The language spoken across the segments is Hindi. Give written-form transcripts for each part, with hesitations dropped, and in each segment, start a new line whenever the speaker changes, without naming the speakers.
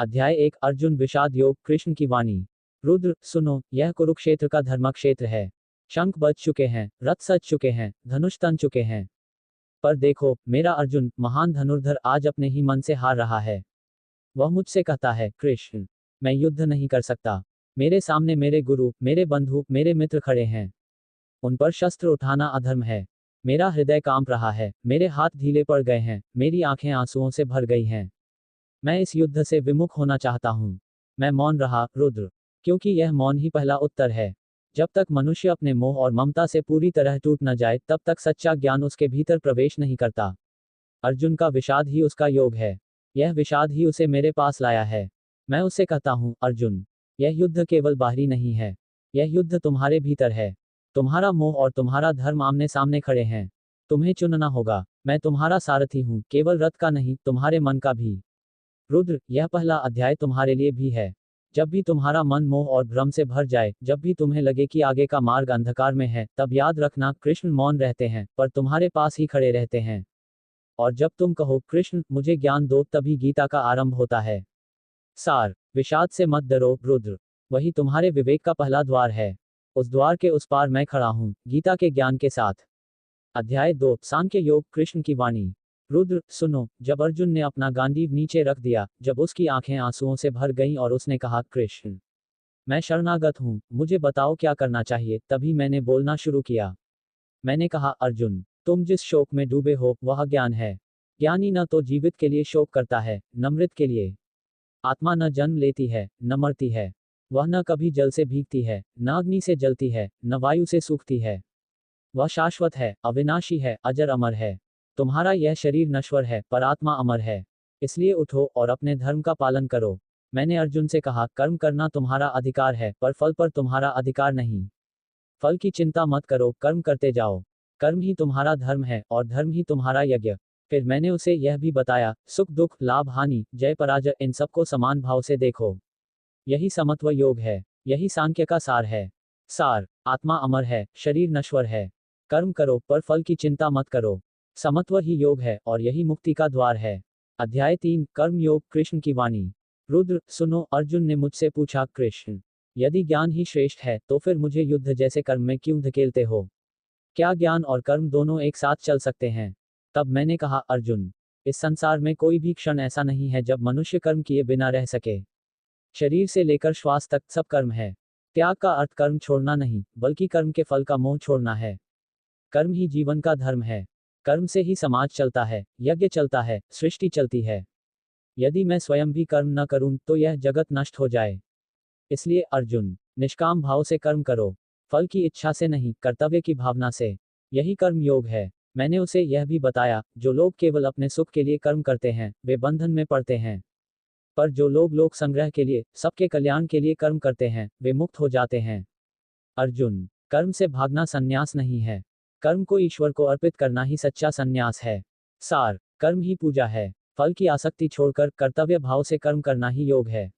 अध्याय 1 अर्जुन विषाद योग कृष्ण की वाणी। रुद्र सुनो, यह कुरुक्षेत्र का धर्मक्षेत्र है। शंख बज चुके हैं, रथ सज चुके हैं, धनुष तन चुके हैं। पर देखो, मेरा अर्जुन महान धनुर्धर आज अपने ही मन से हार रहा है। वह मुझसे कहता है, कृष्ण, मैं युद्ध नहीं कर सकता। मेरे सामने मेरे गुरु, मेरे बंधु, मेरे मित्र खड़े हैं। उन पर शस्त्र उठाना अधर्म है। मेरा हृदय कांप रहा है, मेरे हाथ ढीले पड़ गए हैं, मेरी आंखें आंसुओं से भर गई हैं। मैं इस युद्ध से विमुख होना चाहता हूँ। मैं मौन रहा, रुद्र, क्योंकि यह मौन ही पहला उत्तर है। जब तक मनुष्य अपने मोह और ममता से पूरी तरह टूट न जाए, तब तक सच्चा ज्ञान उसके भीतर प्रवेश नहीं करता। अर्जुन का विषाद ही उसका योग है। यह विषाद ही उसे मेरे पास लाया है। मैं उससे कहता हूँ, अर्जुन, यह युद्ध केवल बाहरी नहीं है। यह युद्ध तुम्हारे भीतर है। तुम्हारा मोह और तुम्हारा धर्म आमने सामने खड़े हैं। तुम्हें चुनना होगा। मैं तुम्हारा सारथी हूँ, केवल रथ का नहीं, तुम्हारे मन का भी। रुद्र, यह पहला अध्याय तुम्हारे लिए भी है। जब भी तुम्हारा मन मोह और भ्रम से भर जाए, जब भी तुम्हें लगे कि आगे का मार्ग अंधकार में है, तब याद रखना, कृष्ण मौन रहते हैं, पर तुम्हारे पास ही खड़े रहते हैं। और जब तुम कहो, कृष्ण मुझे ज्ञान दो, तभी गीता का आरंभ होता है। सार, विषाद से मत डरो, रुद्र। वही तुम्हारे विवेक का पहला द्वार है। उस द्वार के उस पार मैं खड़ा हूँ, गीता के ज्ञान के साथ। अध्याय 2 सांख्य योग कृष्ण की वाणी। रुद्र सुनो, जब अर्जुन ने अपना गांडीव नीचे रख दिया, जब उसकी आंखें आंसुओं से भर गईं और उसने कहा, कृष्ण, मैं शरणागत हूँ, मुझे बताओ क्या करना चाहिए, तभी मैंने बोलना शुरू किया। मैंने कहा, अर्जुन, तुम जिस शोक में डूबे हो, वह ज्ञान है। ज्ञानी न तो जीवित के लिए शोक करता है, न मृत के लिए। आत्मा न जन्म लेती है, न मरती है। वह न कभी जल से भीगती है, न अग्नि से जलती है, न वायु से सूखती है। वह शाश्वत है, अविनाशी है, अजर अमर है। तुम्हारा यह शरीर नश्वर है, पर आत्मा अमर है। इसलिए उठो और अपने धर्म का पालन करो। मैंने अर्जुन से कहा, कर्म करना तुम्हारा अधिकार है, पर फल पर तुम्हारा अधिकार नहीं। फल की चिंता मत करो, कर्म करते जाओ। कर्म ही तुम्हारा धर्म है, और धर्म ही तुम्हारा यज्ञ। फिर मैंने उसे यह भी बताया, सुख दुख, लाभ हानि, जय पराजय, इन सबको समान भाव से देखो। यही समत्व योग है। यही सांख्य का सार है। सार, आत्मा अमर है, शरीर नश्वर है। कर्म करो, पर फल की चिंता मत करो। समत्व ही योग है, और यही मुक्ति का द्वार है। अध्याय 3 कर्म योग कृष्ण की वाणी। रुद्र सुनो, अर्जुन ने मुझसे पूछा, कृष्ण, यदि ज्ञान ही श्रेष्ठ है, तो फिर मुझे युद्ध जैसे कर्म में क्यों धकेलते हो? क्या ज्ञान और कर्म दोनों एक साथ चल सकते हैं? तब मैंने कहा, अर्जुन, इस संसार में कोई भी क्षण ऐसा नहीं है जब मनुष्य कर्म किए बिना रह सके। शरीर से लेकर श्वास तक सब कर्म है। त्याग का अर्थ कर्म छोड़ना नहीं, बल्कि कर्म के फल का मोह छोड़ना है। कर्म ही जीवन का धर्म है। कर्म से ही समाज चलता है, यज्ञ चलता है, सृष्टि चलती है। यदि मैं स्वयं भी कर्म न करूं, तो यह जगत नष्ट हो जाए। इसलिए अर्जुन, निष्काम भाव से कर्म करो। फल की इच्छा से नहीं, कर्तव्य की भावना से। यही कर्म योग है। मैंने उसे यह भी बताया, जो लोग केवल अपने सुख के लिए कर्म करते हैं, वे बंधन में पड़ते हैं। पर जो लोग लोक संग्रह के लिए, सबके कल्याण के लिए कर्म करते हैं, वे मुक्त हो जाते हैं। अर्जुन, कर्म से भागना संन्यास नहीं है। कर्म को ईश्वर को अर्पित करना ही सच्चा संन्यास है। सार, कर्म ही पूजा है। फल की आसक्ति छोड़कर कर्तव्य भाव से कर्म करना ही योग है।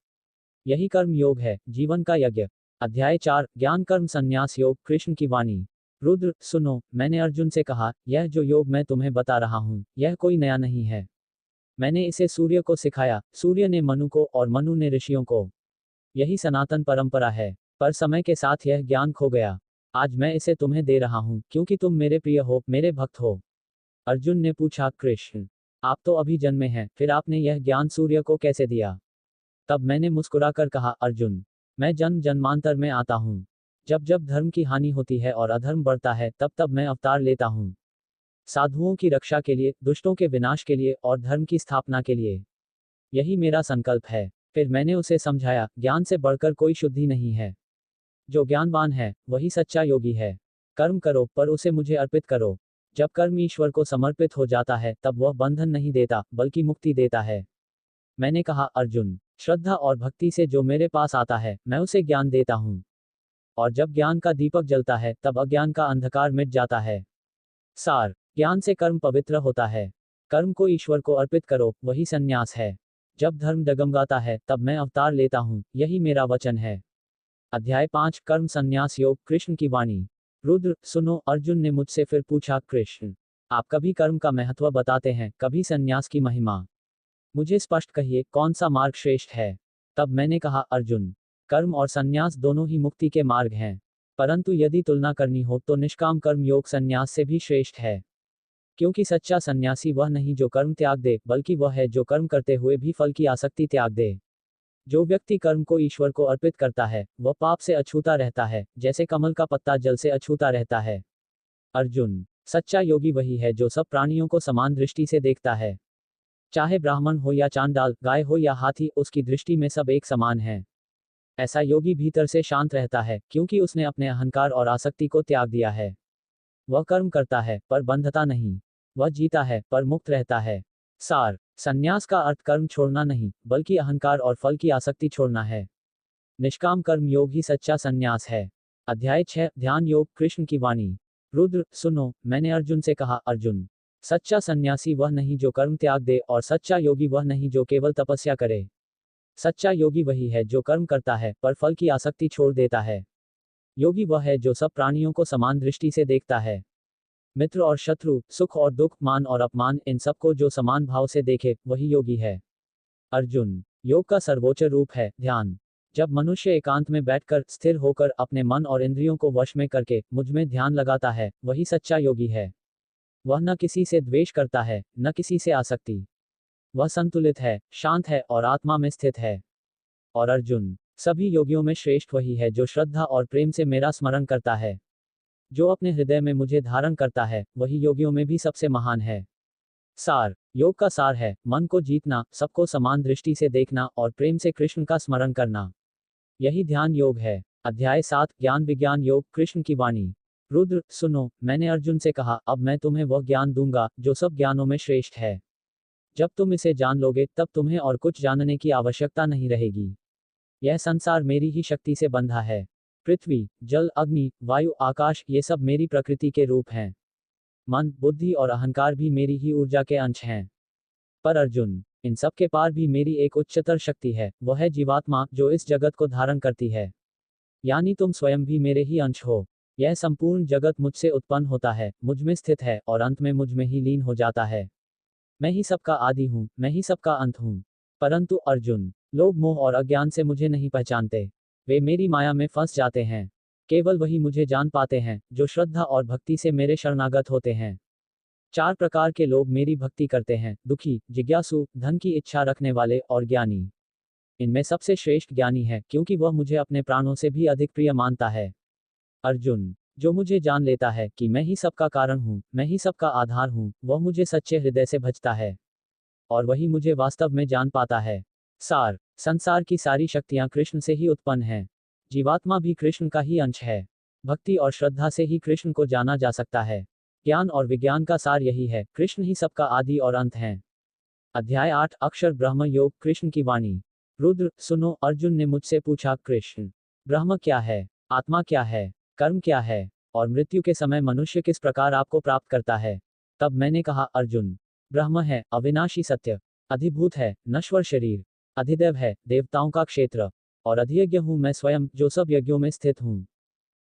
यही कर्म योग है, जीवन का यज्ञ। अध्याय 4 ज्ञान कर्म संन्यास योग कृष्ण की वाणी। रुद्र सुनो, मैंने अर्जुन से कहा, यह जो योग मैं तुम्हें बता रहा हूँ, यह कोई नया नहीं है। मैंने इसे सूर्य को सिखाया, सूर्य ने मनु को, और मनु ने ऋषियों को। यही सनातन परंपरा है। पर समय के साथ यह ज्ञान खो गया। आज मैं इसे तुम्हें दे रहा हूँ, क्योंकि तुम मेरे प्रिय हो, मेरे भक्त हो। अर्जुन ने पूछा, कृष्ण, आप तो अभी जन्मे हैं, फिर आपने यह ज्ञान सूर्य को कैसे दिया? तब मैंने मुस्कुराकर कहा, अर्जुन, मैं जन्म जन्मांतर में आता हूँ। जब जब धर्म की हानि होती है और अधर्म बढ़ता है, तब तब मैं अवतार लेता हूँ। साधुओं की रक्षा के लिए, दुष्टों के विनाश के लिए, और धर्म की स्थापना के लिए। यही मेरा संकल्प है। फिर मैंने उसे समझाया, ज्ञान से बढ़कर कोई शुद्धि नहीं है। जो ज्ञानवान है, वही सच्चा योगी है। कर्म करो, पर उसे मुझे अर्पित करो। जब कर्म ईश्वर को समर्पित हो जाता है, तब वह बंधन नहीं देता, बल्कि मुक्ति देता है। मैंने कहा, अर्जुन, श्रद्धा और भक्ति से जो मेरे पास आता है, मैं उसे ज्ञान देता हूँ। और जब ज्ञान का दीपक जलता है, तब अज्ञान का अंधकार मिट जाता है। सार, ज्ञान से कर्म पवित्र होता है। कर्म को ईश्वर को अर्पित करो, वही संन्यास है। जब धर्म डगमगाता है, तब मैं अवतार लेता हूँ, यही मेरा वचन है। अध्याय 5 कर्म संन्यास योग कृष्ण की वाणी। रुद्र सुनो, अर्जुन ने मुझसे फिर पूछा, कृष्ण, आप कभी कर्म का महत्व बताते हैं, कभी संन्यास की महिमा। मुझे स्पष्ट कहिए कौन सा मार्ग श्रेष्ठ है। तब मैंने कहा, अर्जुन, कर्म और संन्यास दोनों ही मुक्ति के मार्ग हैं, परंतु यदि तुलना करनी हो तो निष्काम कर्म योग संन्यास से भी श्रेष्ठ है। क्योंकि सच्चा सन्यासी वह नहीं जो कर्म त्याग दे, बल्कि वह है जो कर्म करते हुए भी फल की आसक्ति त्याग दे। जो व्यक्ति कर्म को ईश्वर को अर्पित करता है वह पाप से अछूता रहता है, जैसे कमल का पत्ता जल से अछूता रहता है। अर्जुन, सच्चा योगी वही है जो सब प्राणियों को समान दृष्टि से देखता है। चाहे ब्राह्मण हो या चांडाल, गाय हो या हाथी, उसकी दृष्टि में सब एक समान है। ऐसा योगी भीतर से शांत रहता है, क्योंकि उसने अपने अहंकार और आसक्ति को त्याग दिया है। वह कर्म करता है पर बंधता नहीं, वह जीता है पर मुक्त रहता है। सार, संन्यास का अर्थ कर्म छोड़ना नहीं, बल्कि अहंकार और फल की आसक्ति छोड़ना है। निष्काम कर्म योग ही सच्चा संन्यास है। अध्याय 6, ध्यान योग, कृष्ण की वाणी। रुद्र, सुनो, मैंने अर्जुन से कहा, अर्जुन, सच्चा सन्यासी वह नहीं जो कर्म त्याग दे, और सच्चा योगी वह नहीं जो केवल तपस्या करे। सच्चा योगी वही है जो कर्म करता है पर फल की आसक्ति छोड़ देता है। योगी वह है जो सब प्राणियों को समान दृष्टि से देखता है। मित्र और शत्रु, सुख और दुख, मान और अपमान, इन सबको जो समान भाव से देखे वही योगी है। अर्जुन, योग का सर्वोच्च रूप है ध्यान। जब मनुष्य एकांत में बैठकर स्थिर होकर अपने मन और इंद्रियों को वश में करके मुझ में ध्यान लगाता है, वही सच्चा योगी है। वह न किसी से द्वेष करता है, न किसी से आसक्ति। वह संतुलित है, शांत है और आत्मा में स्थित है। और अर्जुन, सभी योगियों में श्रेष्ठ वही है जो श्रद्धा और प्रेम से मेरा स्मरण करता है। जो अपने हृदय में मुझे धारण करता है वही योगियों में भी सबसे महान है। सार, योग का सार है मन को जीतना, सबको समान दृष्टि से देखना और प्रेम से कृष्ण का स्मरण करना। यही ध्यान योग है। अध्याय 7, ज्ञान विज्ञान योग, कृष्ण की वाणी। रुद्र, सुनो, मैंने अर्जुन से कहा, अब मैं तुम्हें वह ज्ञान दूंगा जो सब ज्ञानों में श्रेष्ठ है। जब तुम इसे जान लोगे तब तुम्हें और कुछ जानने की आवश्यकता नहीं रहेगी। यह संसार मेरी ही शक्ति से बंधा है। पृथ्वी, जल, अग्नि, वायु, आकाश, ये सब मेरी प्रकृति के रूप हैं। मन, बुद्धि और अहंकार भी मेरी ही ऊर्जा के अंश हैं। पर अर्जुन, इन सब के पार भी मेरी एक उच्चतर शक्ति है, वह है जीवात्मा जो इस जगत को धारण करती है। यानी तुम स्वयं भी मेरे ही अंश हो। यह संपूर्ण जगत मुझसे उत्पन्न होता है, मुझ में स्थित है और अंत में मुझ में ही लीन हो जाता है। मैं ही सबका आदि हूँ, मैं ही सबका अंत हूँ। परंतु अर्जुन, लोग मोह और अज्ञान से मुझे नहीं पहचानते। वे मेरी माया में फंस जाते हैं। केवल वही मुझे जान पाते हैं जो श्रद्धा और भक्ति से मेरे शरणागत होते हैं। 4 प्रकार के लोग मेरी भक्ति करते हैं, दुखी, जिज्ञासु, धन की इच्छा रखने वाले और ज्ञानी। इनमें सबसे श्रेष्ठ ज्ञानी है, क्योंकि वह मुझे अपने प्राणों से भी अधिक प्रिय मानता है। अर्जुन, जो मुझे जान लेता है कि मैं ही सबका कारण हूँ, मैं ही सबका आधार हूँ, वह मुझे सच्चे हृदय से भजता है और वही मुझे वास्तव में जान पाता है। सार, संसार की सारी शक्तियाँ कृष्ण से ही उत्पन्न हैं। जीवात्मा भी कृष्ण का ही अंश है। भक्ति और श्रद्धा से ही कृष्ण को जाना जा सकता है। ज्ञान और विज्ञान का सार यही है, कृष्ण ही सबका आदि और अंत हैं। अध्याय 8, अक्षर ब्रह्म योग, कृष्ण की वाणी। रुद्र, सुनो, अर्जुन ने मुझसे पूछा, कृष्ण, ब्रह्म क्या है, आत्मा क्या है, कर्म क्या है, और मृत्यु के समय मनुष्य किस प्रकार आपको प्राप्त करता है। तब मैंने कहा, अर्जुन, ब्रह्म है अविनाशी सत्य, अधिभूत है, नश्वर शरीर, अधिदैव है, देवताओं का क्षेत्र, और अधियज्ञ हूँ मैं स्वयं, जो सब यज्ञों में स्थित हूँ।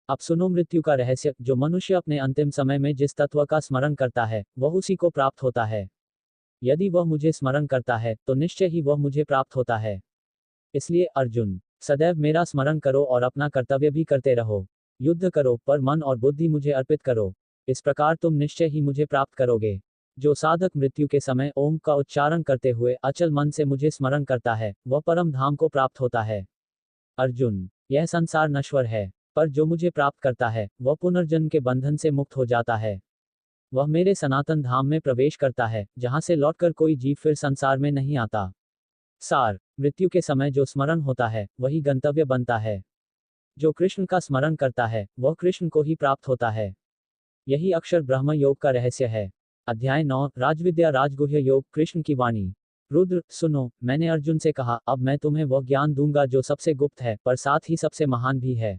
अब सुनो मृत्यु का रहस्य। जो मनुष्य अपने अंतिम समय में जिस तत्व का स्मरण करता है वह उसी को प्राप्त होता है। यदि वह मुझे स्मरण करता है तो निश्चय ही वह मुझे प्राप्त होता है। इसलिए अर्जुन, सदैव मेरा स्मरण करो और अपना कर्तव्य भी करते रहो। युद्ध करो पर मन और बुद्धि मुझे अर्पित करो। इस प्रकार तुम निश्चय ही मुझे प्राप्त करोगे। जो साधक मृत्यु के समय ओम का उच्चारण करते हुए अचल मन से मुझे स्मरण करता है वह परम धाम को प्राप्त होता है। अर्जुन, यह संसार नश्वर है, पर जो मुझे प्राप्त करता है वह पुनर्जन्म के बंधन से मुक्त हो जाता है। वह मेरे सनातन धाम में प्रवेश करता है, जहां से लौटकर कोई जीव फिर संसार में नहीं आता। सार, मृत्यु के समय जो स्मरण होता है वही गंतव्य बनता है। जो कृष्ण का स्मरण करता है वह कृष्ण को ही प्राप्त होता है। यही अक्षर ब्रह्म योग का रहस्य है। अध्याय 9, राजविद्या राजगुह्य योग, कृष्ण की वाणी। रुद्र, सुनो, मैंने अर्जुन से कहा, अब मैं तुम्हें वह ज्ञान दूंगा जो सबसे गुप्त है पर साथ ही सबसे महान भी है।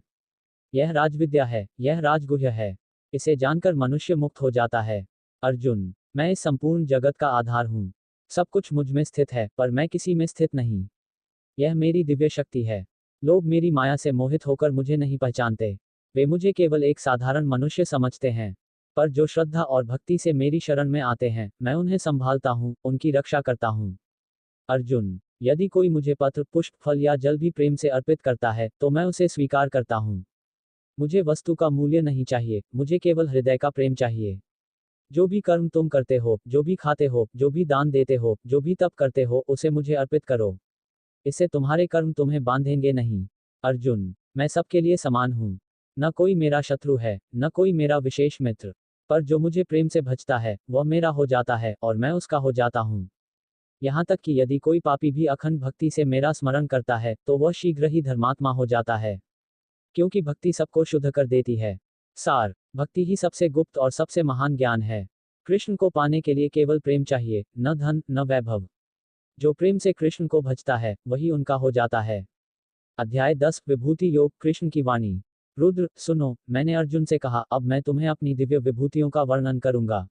यह राजविद्या है, यह राजगुह्य है। इसे जानकर मनुष्य मुक्त हो जाता है। अर्जुन, मैं इस संपूर्ण जगत का आधार हूँ। सब कुछ मुझ में स्थित है पर मैं किसी में स्थित नहीं। यह मेरी दिव्य शक्ति है। लोग मेरी माया से मोहित होकर मुझे नहीं पहचानते। वे मुझे केवल एक साधारण मनुष्य समझते हैं। पर जो श्रद्धा और भक्ति से मेरी शरण में आते हैं मैं उन्हें संभालता हूँ, उनकी रक्षा करता हूँ। अर्जुन, यदि कोई मुझे पत्र, पुष्प, फल या जल भी प्रेम से अर्पित करता है तो मैं उसे स्वीकार करता हूँ। मुझे वस्तु का मूल्य नहीं चाहिए, मुझे केवल हृदय का प्रेम चाहिए। जो भी कर्म तुम करते हो, जो भी खाते हो, जो भी दान देते हो, जो भी तप करते हो, उसे मुझे अर्पित करो। इससे तुम्हारे कर्म तुम्हें बांधेंगे नहीं। अर्जुन, मैं सबके लिए समान हूँ। न कोई मेरा शत्रु है, न कोई मेरा विशेष मित्र। पर जो मुझे प्रेम से भजता है, वह मेरा हो जाता है और मैं उसका हो जाता हूँ। यहाँ तक कि यदि कोई पापी भी अखंड भक्ति से मेरा स्मरण करता है, तो वह शीघ्र ही धर्मात्मा हो जाता है। क्योंकि भक्ति सबको शुद्ध कर देती है। सार, भक्ति ही सबसे गुप्त और सबसे महान ज्ञान है। कृष्ण को पाने के लिए केवल प्रेम चाहिए, न धन, न वैभव। जो प्रेम से कृष्ण को भजता है, वही उनका हो जाता है। अध्याय 10 विभूति योग, कृष्ण की वाणी। रुद्र, सुनो, मैंने अर्जुन से कहा, अब मैं तुम्हें अपनी दिव्य विभूतियों का वर्णन करूंगा।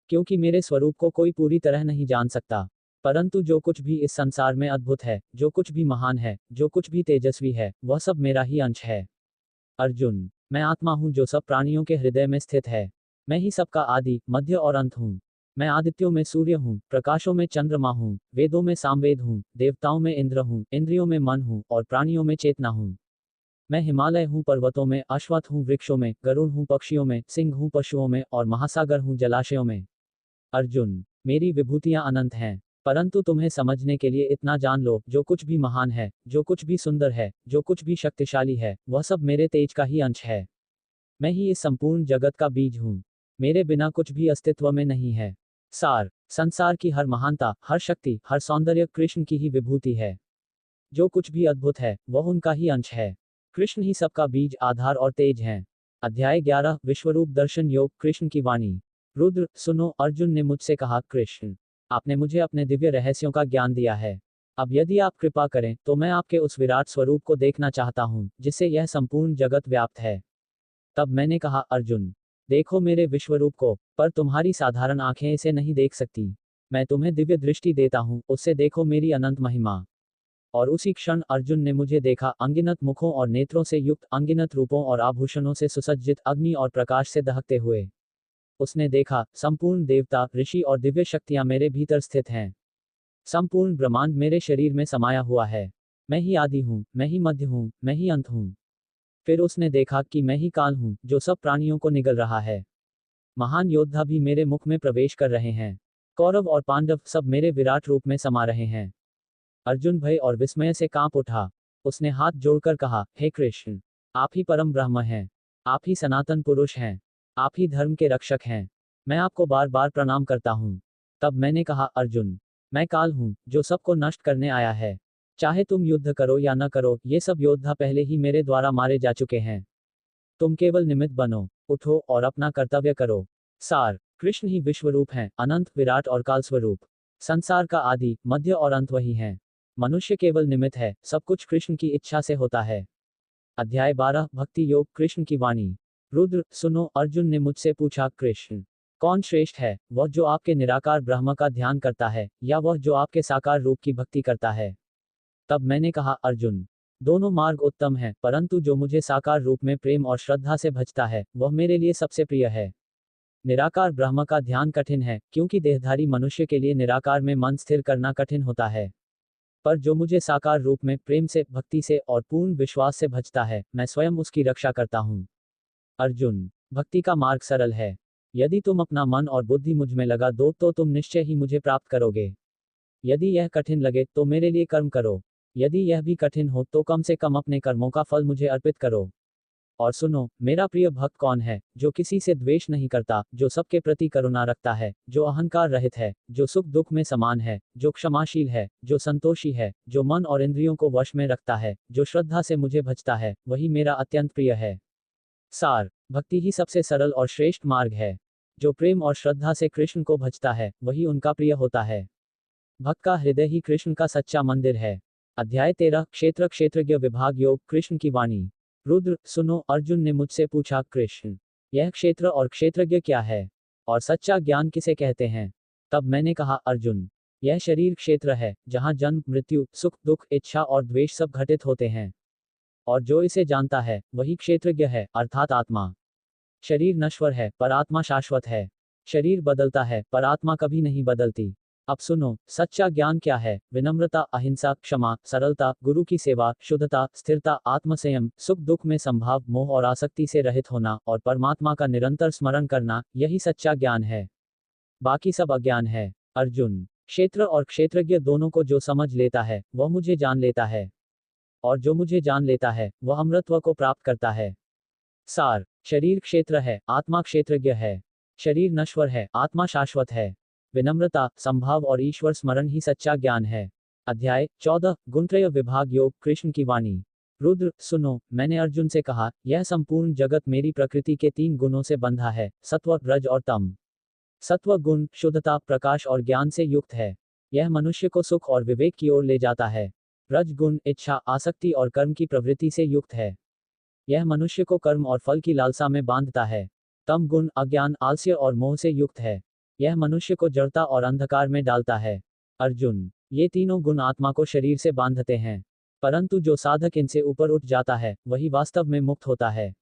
क्योंकि मेरे स्वरूप को कोई पूरी तरह नहीं जान सकता। परंतु जो कुछ भी इस संसार में अद्भुत है, जो कुछ भी महान है, जो कुछ भी तेजस्वी है, वह सब मेरा ही अंश है। अर्जुन, मैं आत्मा हूँ जो सब प्राणियों के हृदय में स्थित है। मैं ही सबका आदि, मध्य और अंत हूँ। मैं आदित्यों में सूर्य हूँ, प्रकाशों में चंद्रमा हूँ, वेदों में सामवेद हूँ, देवताओं में इंद्र हूँ, इंद्रियों में मन हूँ और प्राणियों में चेतना हूँ। मैं हिमालय हूँ, पर्वतों में, अश्वत्थ हूँ, वृक्षों में, गरुड़ हूँ, पक्षियों में, सिंह हूँ, पशुओं में और महासागर हूँ, जलाशयों में। अर्जुन, मेरी विभूतियां अनंत हैं। परंतु तुम्हें समझने के लिए इतना जान लो, जो कुछ भी महान है, जो कुछ भी सुंदर है, जो कुछ भी शक्तिशाली है, वह सब मेरे तेज का ही अंश है। मैं ही इस संपूर्ण जगत का बीज हूँ। मेरे बिना कुछ भी अस्तित्व में नहीं है। सार, संसार की हर महानता, हर शक्ति, हर सौंदर्य कृष्ण की ही विभूति है। जो कुछ भी अद्भुत है, वह उनका ही अंश है। कृष्ण ही सबका बीज, आधार और तेज हैं। अध्याय 11 विश्वरूप दर्शन योग, कृष्ण की वाणी। रुद्र, सुनो, अर्जुन ने मुझसे कहा, कृष्ण, आपने मुझे अपने दिव्य रहस्यों का ज्ञान दिया है। अब यदि आप कृपा करें तो मैं आपके उस विराट स्वरूप को देखना चाहता हूँ, जिससे यह संपूर्ण जगत व्याप्त है। तब मैंने कहा, अर्जुन, देखो मेरे विश्वरूप को, पर तुम्हारी साधारण आंखें इसे नहीं देख सकती। मैं तुम्हें दिव्य दृष्टि देता हूँ, उससे देखो मेरी अनंत महिमा। और उसी क्षण अर्जुन ने मुझे देखा, अनगिनत मुखों और नेत्रों से युक्त, अनगिनत रूपों और आभूषणों से सुसज्जित, अग्नि और प्रकाश से दहकते हुए। उसने देखा, संपूर्ण देवता, ऋषि और दिव्य शक्तियां मेरे भीतर स्थित हैं। संपूर्ण ब्रह्मांड मेरे शरीर में समाया हुआ है। मैं ही आदि हूँ, मैं ही मध्य हूँ, मैं ही अंत हूँ। फिर उसने देखा कि मैं ही काल हूँ, जो सब प्राणियों को निगल रहा है। महान योद्धा भी मेरे मुख में प्रवेश कर रहे हैं। कौरव और पांडव सब मेरे विराट रूप में समा रहे हैं। अर्जुन भय और विस्मय से कांप उठा। उसने हाथ जोड़कर कहा, हे कृष्ण, आप ही परम ब्रह्म हैं। आप ही सनातन पुरुष हैं। आप ही धर्म के रक्षक हैं। मैं आपको बार बार प्रणाम करता हूँ। तब मैंने कहा, अर्जुन, मैं काल हूँ, जो सबको नष्ट करने आया है। चाहे तुम युद्ध करो या न करो, ये सब योद्धा पहले ही मेरे द्वारा मारे जा चुके हैं। तुम केवल निमित्त बनो, उठो और अपना कर्तव्य करो। सार, कृष्ण ही विश्वरूप हैं, अनंत, विराट और काल स्वरूप। संसार का आदि, मध्य और अंत वही हैं। मनुष्य केवल निमित्त है, सब कुछ कृष्ण की इच्छा से होता है। अध्याय 12 भक्ति योग, कृष्ण की वाणी। रुद्र, सुनो, अर्जुन ने मुझसे पूछा, कृष्ण, कौन श्रेष्ठ है, वह जो आपके निराकार ब्रह्म का ध्यान करता है, या वह जो आपके साकार रूप की भक्ति करता है? तब मैंने कहा, अर्जुन, दोनों मार्ग उत्तम है, परंतु जो मुझे साकार रूप में प्रेम और श्रद्धा से भजता है, वह मेरे लिए सबसे प्रिय है। निराकार ब्रह्म का ध्यान कठिन है, क्योंकि देहधारी मनुष्य के लिए निराकार में मन स्थिर करना कठिन होता है। पर जो मुझे साकार रूप में प्रेम से, भक्ति से और पूर्ण विश्वास से भजता है, मैं स्वयं उसकी रक्षा करता हूँ। अर्जुन, भक्ति का मार्ग सरल है। यदि तुम अपना मन और बुद्धि मुझ में लगा दो तो तुम निश्चय ही मुझे प्राप्त करोगे। यदि यह कठिन लगे तो मेरे लिए कर्म करो। यदि यह भी कठिन हो तो कम से कम अपने कर्मों का फल मुझे अर्पित करो। और सुनो, मेरा प्रिय भक्त कौन है, जो किसी से द्वेष नहीं करता, जो सबके प्रति करुणा रखता है, जो अहंकार रहित है, जो सुख दुख में समान है, जो क्षमाशील है, जो संतोषी है, जो मन और इंद्रियों को वश में रखता है, जो श्रद्धा से मुझे भजता है, वही मेरा अत्यंत प्रिय है। सार, भक्ति ही सबसे सरल और श्रेष्ठ मार्ग है। जो प्रेम और श्रद्धा से कृष्ण को भजता है, वही उनका प्रिय होता है। भक्त का हृदय ही कृष्ण का सच्चा मंदिर है। अध्याय 13 क्षेत्र क्षेत्रज्ञ विभाग योग, कृष्ण की वाणी। रुद्र, सुनो, अर्जुन ने मुझसे पूछा, कृष्ण, यह क्षेत्र और क्षेत्रज्ञ क्या है, और सच्चा ज्ञान किसे कहते हैं? तब मैंने कहा, अर्जुन, यह शरीर क्षेत्र है, जहाँ जन्म, मृत्यु, सुख दुख, इच्छा और द्वेष सब घटित होते हैं। और जो इसे जानता है, वही क्षेत्रज्ञ है, अर्थात आत्मा। शरीर नश्वर है, पर आत्मा शाश्वत है। शरीर बदलता है, पर आत्मा कभी नहीं बदलती। अब सुनो, सच्चा ज्ञान क्या है? विनम्रता, अहिंसा, क्षमा, सरलता, गुरु की सेवा, शुद्धता, स्थिरता, आत्मसंयम, सुख दुख में संभाव, मोह और आसक्ति से रहित होना और परमात्मा का निरंतर स्मरण करना, यही सच्चा ज्ञान है। बाकी सब अज्ञान है। अर्जुन, क्षेत्र और क्षेत्रज्ञ दोनों को जो समझ लेता है, वह मुझे जान लेता है। और जो मुझे जान लेता है, वह अमृतत्व को प्राप्त करता है। सार, शरीर क्षेत्र है, आत्मा क्षेत्रज्ञ है। शरीर नश्वर है, आत्मा शाश्वत है। विनम्रता, संभाव और ईश्वर स्मरण ही सच्चा ज्ञान है। अध्याय 14, गुणत्रय विभाग योग, कृष्ण की वाणी। रुद्र, सुनो, मैंने अर्जुन से कहा, यह संपूर्ण जगत मेरी प्रकृति के 3 गुणों से बंधा है, सत्व, रज और तम। सत्व गुण शुद्धता, प्रकाश और ज्ञान से युक्त है। यह मनुष्य को सुख और विवेक की ओर ले जाता है। रज गुण इच्छा, आसक्ति और कर्म की प्रवृत्ति से युक्त है। यह मनुष्य को कर्म और फल की लालसा में बांधता है। तम गुण अज्ञान, आलस्य और मोह से युक्त है। यह मनुष्य को जड़ता और अंधकार में डालता है। अर्जुन, ये तीनों गुण आत्मा को शरीर से बांधते हैं, परंतु जो साधक इनसे ऊपर उठ जाता है, वही वास्तव में मुक्त होता है।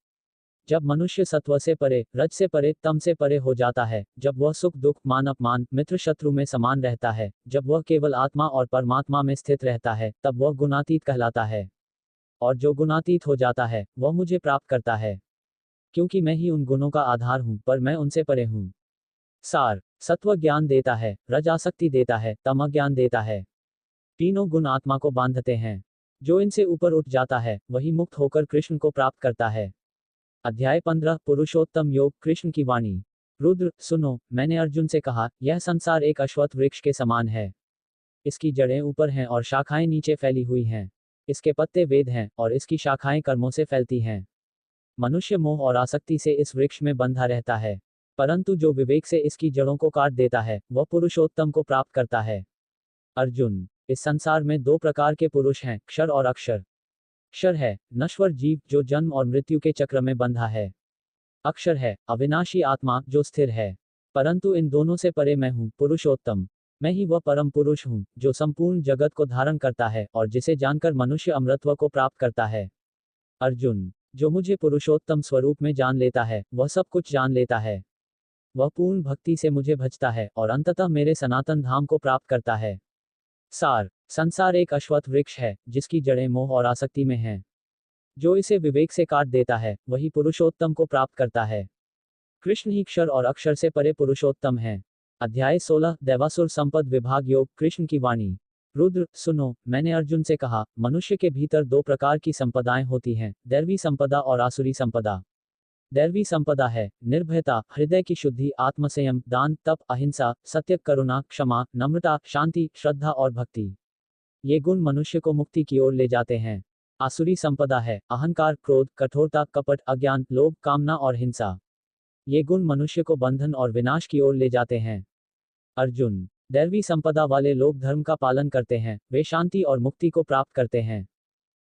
जब मनुष्य सत्व से परे, रज से परे, तम से परे हो जाता है, जब वह सुख दुख, मान अपमान, मित्र शत्रु में समान रहता है, जब वह केवल आत्मा और परमात्मा में स्थित रहता है, तब वह गुणातीत कहलाता है। और जो गुणातीत हो जाता है, वह मुझे प्राप्त करता है, क्योंकि मैं ही उन गुणों का आधार हूं, पर मैं उनसे परे हूं। सार, सत्व ज्ञान देता है, रज आसक्ति देता है, तम अज्ञान देता है। तीनों गुण आत्मा को बांधते हैं। जो इनसे ऊपर उठ जाता है, वही मुक्त होकर कृष्ण को प्राप्त करता है। अध्याय 15, पुरुषोत्तम योग, कृष्ण की वाणी। रुद्र, सुनो, मैंने अर्जुन से कहा, यह संसार एक अश्वत्थ वृक्ष के समान है। इसकी जड़ें ऊपर हैं और शाखाएं नीचे फैली हुई हैं। इसके पत्ते वेद हैं और इसकी शाखाएं कर्मों से फैलती हैं। मनुष्य मोह और आसक्ति से इस वृक्ष में बंधा रहता है, परंतु जो विवेक से इसकी जड़ों को काट देता है, वह पुरुषोत्तम को प्राप्त करता है। अर्जुन, इस संसार में 2 प्रकार के पुरुष हैं, क्षर और अक्षर। क्षर है नश्वर जीव जो जन्म और मृत्यु के चक्र में बंधा है। अक्षर है अविनाशी आत्मा जो स्थिर है। परंतु इन दोनों से परे मैं हूँ, पुरुषोत्तम। मैं ही वह परम पुरुष हूँ, जो संपूर्ण जगत को धारण करता है और जिसे जानकर मनुष्य अमृतत्व को प्राप्त करता है। अर्जुन, जो मुझे पुरुषोत्तम स्वरूप में जान लेता है, वह सब कुछ जान लेता है। वह पूर्ण भक्ति से मुझे भजता है और अंततः मेरे सनातन धाम को प्राप्त करता है। सार, संसार एक अश्वत्थ वृक्ष है, जिसकी जड़ें मोह और आसक्ति में हैं। जो इसे विवेक से काट देता है, वही पुरुषोत्तम को प्राप्त करता है। कृष्ण ही क्षर और अक्षर से परे पुरुषोत्तम है। अध्याय 16, दैवासुर संपद विभाग योग, कृष्ण की वाणी। रुद्र, सुनो, मैंने अर्जुन से कहा, मनुष्य के भीतर 2 प्रकार की संपदाएं होती हैं, दैवी संपदा और आसुरी संपदा। दैवी संपदा है निर्भयता, हृदय की शुद्धि, आत्मसंयम, दान, तप, अहिंसा, सत्य, करुणा, क्षमा, नम्रता, शांति, श्रद्धा और भक्ति। ये गुण मनुष्य को मुक्ति की ओर ले जाते हैं। आसुरी संपदा है अहंकार, क्रोध, कठोरता, कपट, अज्ञान, लोभ, कामना और हिंसा। ये गुण मनुष्य को बंधन और विनाश की ओर ले जाते हैं। अर्जुन, दैवी संपदा वाले लोग धर्म का पालन करते हैं, वे शांति और मुक्ति को प्राप्त करते हैं।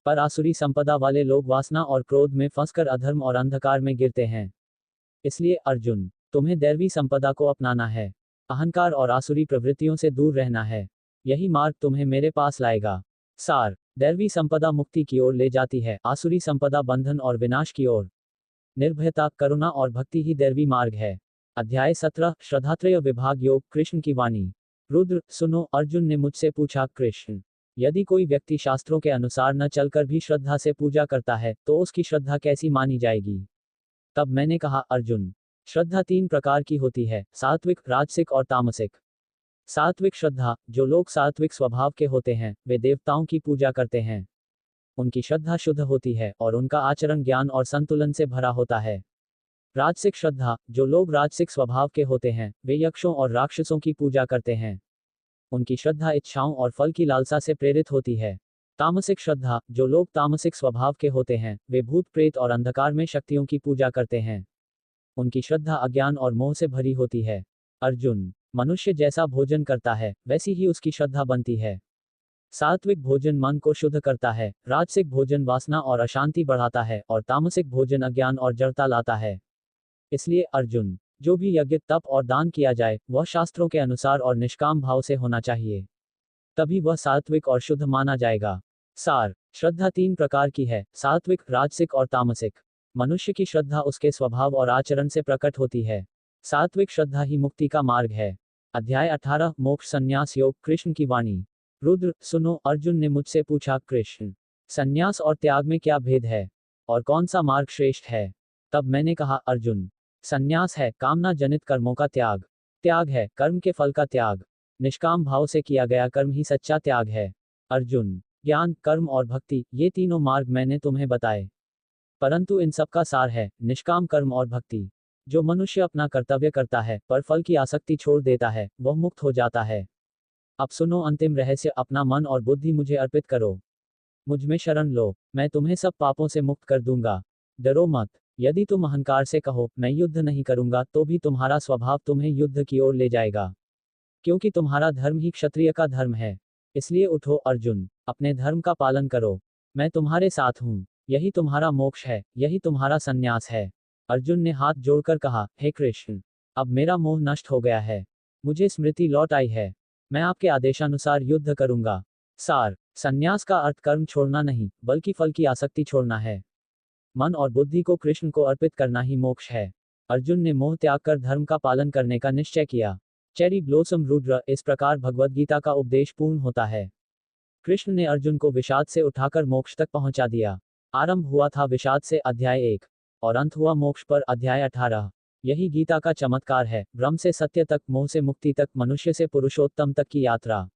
पर आसुरी संपदा वाले लोग वासना और क्रोध में फंसकर अधर्म और अंधकार में गिरते हैं। इसलिए अर्जुन, तुम्हें दैवी संपदा को अपनाना है। अहंकार और आसुरी प्रवृत्तियों से दूर रहना है। यही मार्ग तुम्हें मेरे पास लाएगा। सार, दैवी संपदा मुक्ति की ओर ले जाती है, आसुरी संपदा बंधन और विनाश की ओर। निर्भयता, करुणा और भक्ति ही दैवी मार्ग है। अध्याय 17, श्रद्धात्रय विभाग योग, कृष्ण की वाणी। रुद्र, सुनो, अर्जुन ने मुझसे पूछा, कृष्ण, यदि कोई व्यक्ति शास्त्रों के अनुसार न चलकर भी श्रद्धा से पूजा करता है, तो उसकी श्रद्धा कैसी मानी जाएगी? तब मैंने कहा, अर्जुन, श्रद्धा 3 प्रकार की होती है, सात्विक, राजसिक और तामसिक। सात्विक श्रद्धा, जो लोग सात्विक स्वभाव के होते हैं, वे देवताओं की पूजा करते हैं। उनकी श्रद्धा शुद्ध होती है और उनका आचरण ज्ञान और संतुलन से भरा होता है। राजसिक श्रद्धा, जो लोग राजसिक स्वभाव के होते हैं, वे यक्षों और राक्षसों की पूजा करते हैं। उनकी श्रद्धा इच्छाओं और फल की लालसा से प्रेरित होती है। तामसिक श्रद्धा, जो लोग तामसिक स्वभाव के होते हैं, वे भूत प्रेत और अंधकार में शक्तियों की पूजा करते हैं। उनकी श्रद्धा अज्ञान और मोह से भरी होती है। अर्जुन, मनुष्य जैसा भोजन करता है, वैसी ही उसकी श्रद्धा बनती है। सात्विक भोजन मन को शुद्ध करता है, राजसिक भोजन वासना और अशांति बढ़ाता है और तामसिक भोजन अज्ञान और जड़ता लाता है। इसलिए अर्जुन, जो भी यज्ञ, तप और दान किया जाए, वह शास्त्रों के अनुसार और निष्काम भाव से होना चाहिए। तभी वह सात्विक और शुद्ध माना जाएगा। सार, श्रद्धा 3 प्रकार की है, सात्विक, राजसिक और तामसिक। मनुष्य की श्रद्धा उसके स्वभाव और आचरण से प्रकट होती है। सात्विक श्रद्धा ही मुक्ति का मार्ग है। अध्याय 18 मोक्ष संन्यास योग कृष्ण की वाणी। रुद्र सुनो, अर्जुन ने मुझसे पूछा, कृष्ण, संन्यास और त्याग में क्या भेद है और कौन सा मार्ग श्रेष्ठ है? तब मैंने कहा, अर्जुन, संन्यास है कामना जनित कर्मों का त्याग, त्याग है कर्म के फल का त्याग, निष्काम भाव से किया गया कर्म ही सच्चा त्याग है। अर्जुन, ज्ञान, कर्म और भक्ति, ये तीनों मार्ग मैंने तुम्हें बताए, परंतु इन सब का सार है निष्काम कर्म और भक्ति। जो मनुष्य अपना कर्तव्य करता है पर फल की आसक्ति छोड़ देता है, वह मुक्त हो जाता है। अब सुनो अंतिम रहस्य, अपना मन और बुद्धि मुझे अर्पित करो, मुझ में शरण लो, मैं तुम्हें सब पापों से मुक्त कर दूंगा। डरो मत। यदि तुम अहंकार से कहो मैं युद्ध नहीं करूंगा, तो भी तुम्हारा स्वभाव तुम्हें युद्ध की ओर ले जाएगा, क्योंकि तुम्हारा धर्म ही क्षत्रिय का धर्म है। इसलिए उठो अर्जुन, अपने धर्म का पालन करो, मैं तुम्हारे साथ हूं। यही तुम्हारा मोक्ष है, यही तुम्हारा संन्यास है। अर्जुन ने हाथ जोड़कर कहा, हे कृष्ण, अब मेरा मोह नष्ट हो गया है, मुझे स्मृति लौट आई है, मैं आपके आदेशानुसार युद्ध करूंगा। सार, संन्यास का अर्थ कर्म छोड़ना नहीं, बल्कि फल की आसक्ति छोड़ना है। मन और बुद्धि को कृष्ण को अर्पित करना ही मोक्ष है। अर्जुन ने मोह त्याग कर धर्म का पालन करने का निश्चय किया। चेरी ब्लोसम रुद्र, इस प्रकार भगवद गीता का उपदेश पूर्ण होता है। कृष्ण ने अर्जुन को विषाद से उठाकर मोक्ष तक पहुंचा दिया। आरंभ हुआ था विषाद से अध्याय 1 और अंत हुआ मोक्ष पर अध्याय 18। यही गीता का चमत्कार है, ब्रह्म से सत्य तक, मोह से मुक्ति तक, मनुष्य से पुरुषोत्तम तक की यात्रा।